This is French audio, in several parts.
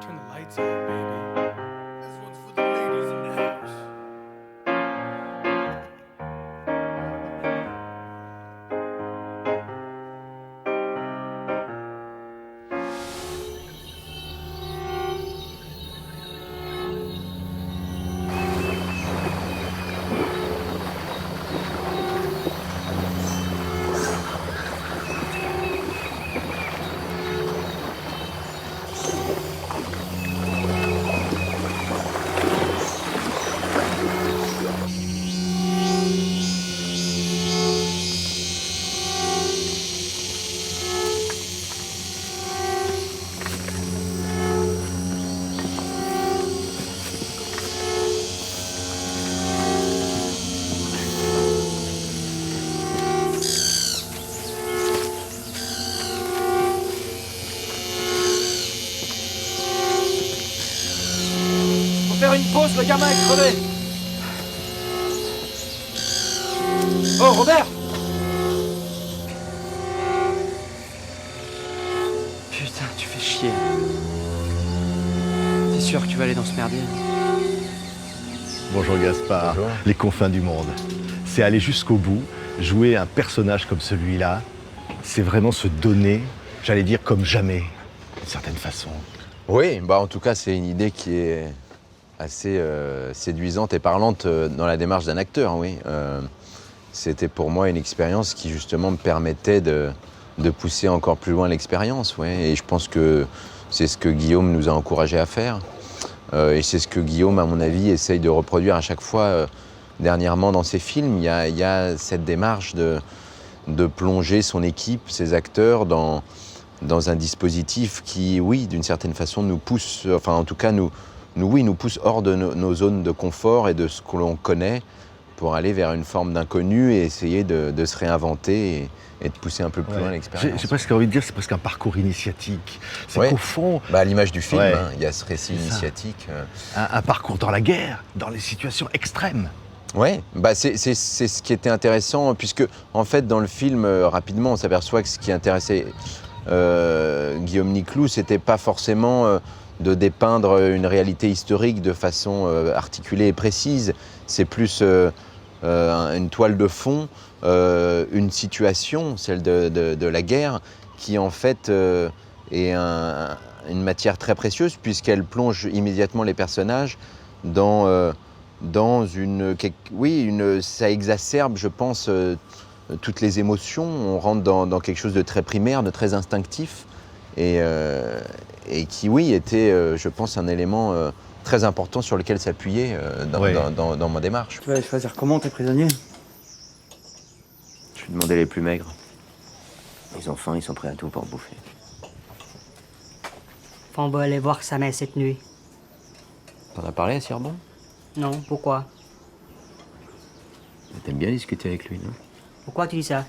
Turn the lights out, baby. This one's for the ladies in the house. Faire une pause, le gamin est crevé. Oh, Robert! Putain, tu fais chier. T'es sûr que tu vas aller dans ce merdier? Bonjour Gaspard. Bonjour. Les confins du monde. C'est aller jusqu'au bout, jouer un personnage comme celui-là, c'est vraiment se donner, j'allais dire comme jamais, d'une certaine façon. Oui, en tout cas, c'est une idée qui est assez séduisante et parlante dans la démarche d'un acteur, oui. C'était pour moi une expérience qui justement me permettait de pousser encore plus loin l'expérience, ouais. Et je pense que c'est ce que Guillaume nous a encouragés à faire. Et c'est ce que Guillaume, à mon avis, essaye de reproduire à chaque fois. Dernièrement, dans ses films, il y a cette démarche de plonger son équipe, ses acteurs, dans un dispositif qui, oui, d'une certaine façon, nous pousse, enfin, en tout cas, nous pousse hors de nos zones de confort et de ce que l'on connaît pour aller vers une forme d'inconnu et essayer de se réinventer et de pousser un peu plus loin l'expérience. J'ai presque envie de dire c'est presque un parcours initiatique. C'est Ouais. qu'au fond, À l'image du film, Ouais. il y a ce récit C'est ça. initiatique. un parcours dans la guerre, dans les situations extrêmes. Ouais, c'est ce qui était intéressant, puisque en fait dans le film, rapidement, on s'aperçoit que ce qui intéressait Guillaume Niclou, c'était pas forcément de dépeindre une réalité historique de façon articulée et précise. C'est plus une toile de fond, une situation, celle de la guerre, qui en fait est une matière très précieuse, puisqu'elle plonge immédiatement les personnages dans ça exacerbe, je pense, toutes les émotions. On rentre dans quelque chose de très primaire, de très instinctif, et qui, oui, était, je pense, un élément très important sur lequel s'appuyer dans ma démarche. Tu vas choisir comment tes prisonniers? Je vais demander les plus maigres. Ils ont faim, ils sont prêts à tout pour bouffer. On va aller voir sa mère cette nuit. T'en as parlé à Sirbon? Non, pourquoi? T'aimes bien discuter avec lui, non? Pourquoi tu dis ça?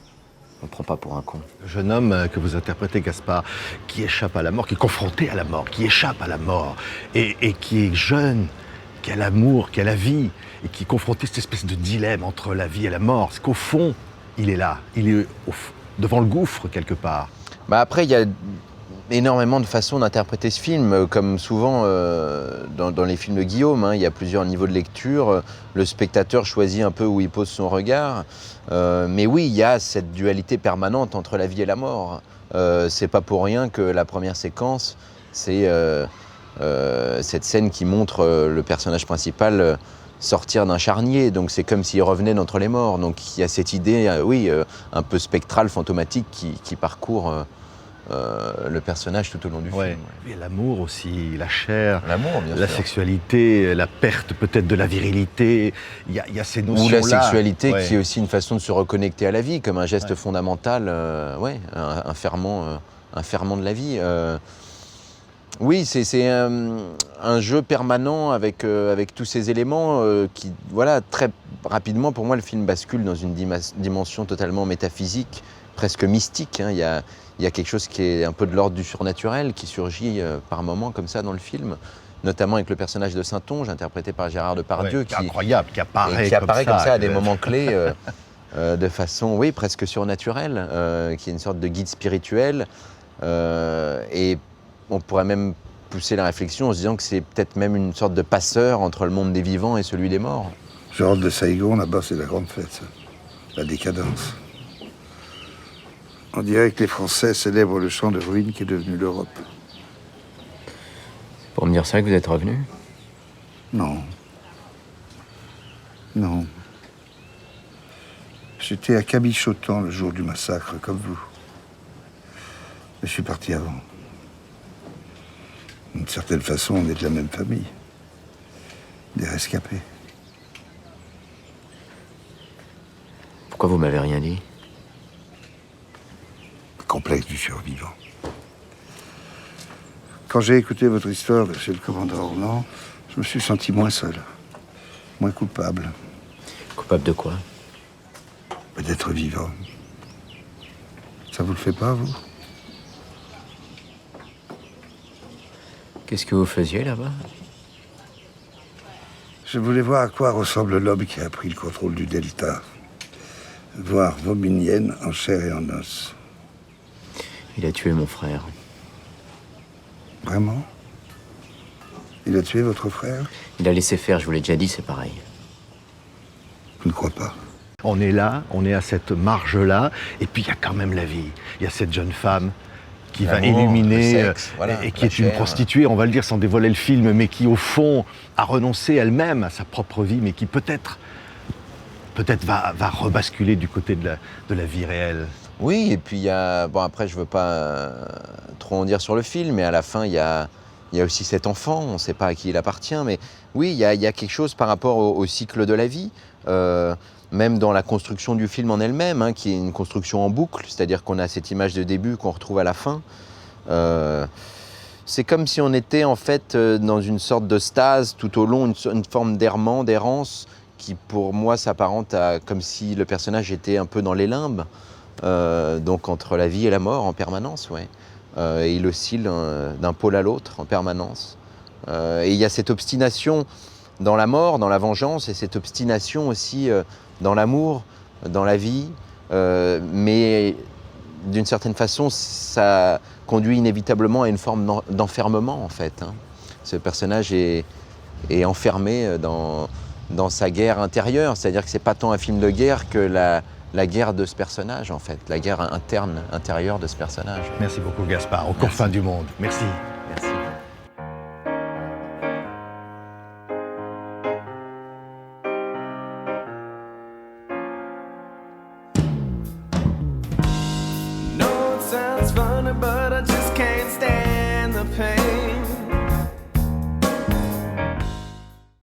On prend pas pour un con. Le jeune homme que vous interprétez, Gaspard, qui échappe à la mort, qui est confronté à la mort, qui échappe à la mort, et qui est jeune, qui a l'amour, qui a la vie, et qui est confronté à cette espèce de dilemme entre la vie et la mort. C'est qu'au fond, il est là, il est devant le gouffre quelque part. Après, il y a énormément de façons d'interpréter ce film, comme souvent dans les films de Guillaume, il y a plusieurs niveaux de lecture. Le spectateur choisit un peu où il pose son regard. Mais oui, il y a cette dualité permanente entre la vie et la mort. C'est pas pour rien que la première séquence, c'est cette scène qui montre le personnage principal sortir d'un charnier. Donc c'est comme s'il revenait d'entre les morts. Donc il y a cette idée, un peu spectrale, fantomatique, qui parcourt le personnage tout au long du film. Et l'amour aussi, la chair, L'amour, bien la sûr. sexualité, la perte peut-être de la virilité. Il y a ces notions-là. Ou la sexualité Ouais. qui est aussi une façon de se reconnecter à la vie, comme un geste fondamental, un ferment de la vie. Oui, c'est un jeu permanent avec tous ces éléments qui, très rapidement, pour moi, le film bascule dans une dimension totalement métaphysique, presque mystique. Il y a quelque chose qui est un peu de l'ordre du surnaturel, qui surgit par moments comme ça dans le film, notamment avec le personnage de Saint-Onge, interprété par Gérard Depardieu, Qui est incroyable, qui apparaît, comme ça à des moments clés, de façon, presque surnaturelle, qui est une sorte de guide spirituel. Et on pourrait même pousser la réflexion en se disant que c'est peut-être même une sorte de passeur entre le monde des vivants et celui des morts. Je rentre de Saïgon, là-bas, c'est la grande fête, ça. La décadence. On dirait que les Français célèbrent le champ de ruines qui est devenu l'Europe. Pour me dire ça que vous êtes revenu? Non. Non. J'étais à Cabichotan le jour du massacre, comme vous. Mais je suis parti avant. D'une certaine façon, on est de la même famille. Des rescapés. Pourquoi vous m'avez rien dit? Le complexe du survivant. Quand j'ai écouté votre histoire de chez le commandant Orlan, je me suis senti moins seul, moins coupable Coupable de quoi? d'être vivant. Ça vous le fait pas, vous? Qu'est-ce que vous faisiez là-bas? Je voulais voir à quoi ressemble l'homme qui a pris le contrôle du Delta. Voir Vominienne en chair et en os. Il a tué mon frère. Vraiment? Il a tué votre frère? Il a laissé faire, je vous l'ai déjà dit, c'est pareil. Je ne crois pas. On est là, on est à cette marge-là, et puis il y a quand même la vie. Il y a cette jeune femme qui va L'amour, illuminer, le sexe, voilà, et qui la est une chair. prostituée, on va le dire sans dévoiler le film, mais qui au fond a renoncé elle-même à sa propre vie, mais qui peut-être va rebasculer du côté de la vie réelle. Oui, et puis il y a... Bon, après, je veux pas trop en dire sur le film, mais à la fin, il y a aussi cet enfant, on ne sait pas à qui il appartient, mais oui, il y a quelque chose par rapport au cycle de la vie, même dans la construction du film en elle-même, hein, qui est une construction en boucle, c'est-à-dire qu'on a cette image de début qu'on retrouve à la fin. C'est comme si on était en fait dans une sorte de stase tout au long, une forme d'errement, d'errance, qui pour moi s'apparente à comme si le personnage était un peu dans les limbes, donc entre la vie et la mort en permanence, ouais. Et il oscille d'un pôle à l'autre en permanence. Et il y a cette obstination dans la mort, dans la vengeance, et cette obstination aussi dans l'amour, dans la vie, mais d'une certaine façon, ça conduit inévitablement à une forme d'enfermement, en fait, hein. Ce personnage est enfermé dans sa guerre intérieure, c'est-à-dire que c'est pas tant un film de guerre que la guerre de ce personnage, en fait, la guerre interne, intérieure de ce personnage. Merci beaucoup Gaspard, aux confins du monde. Merci.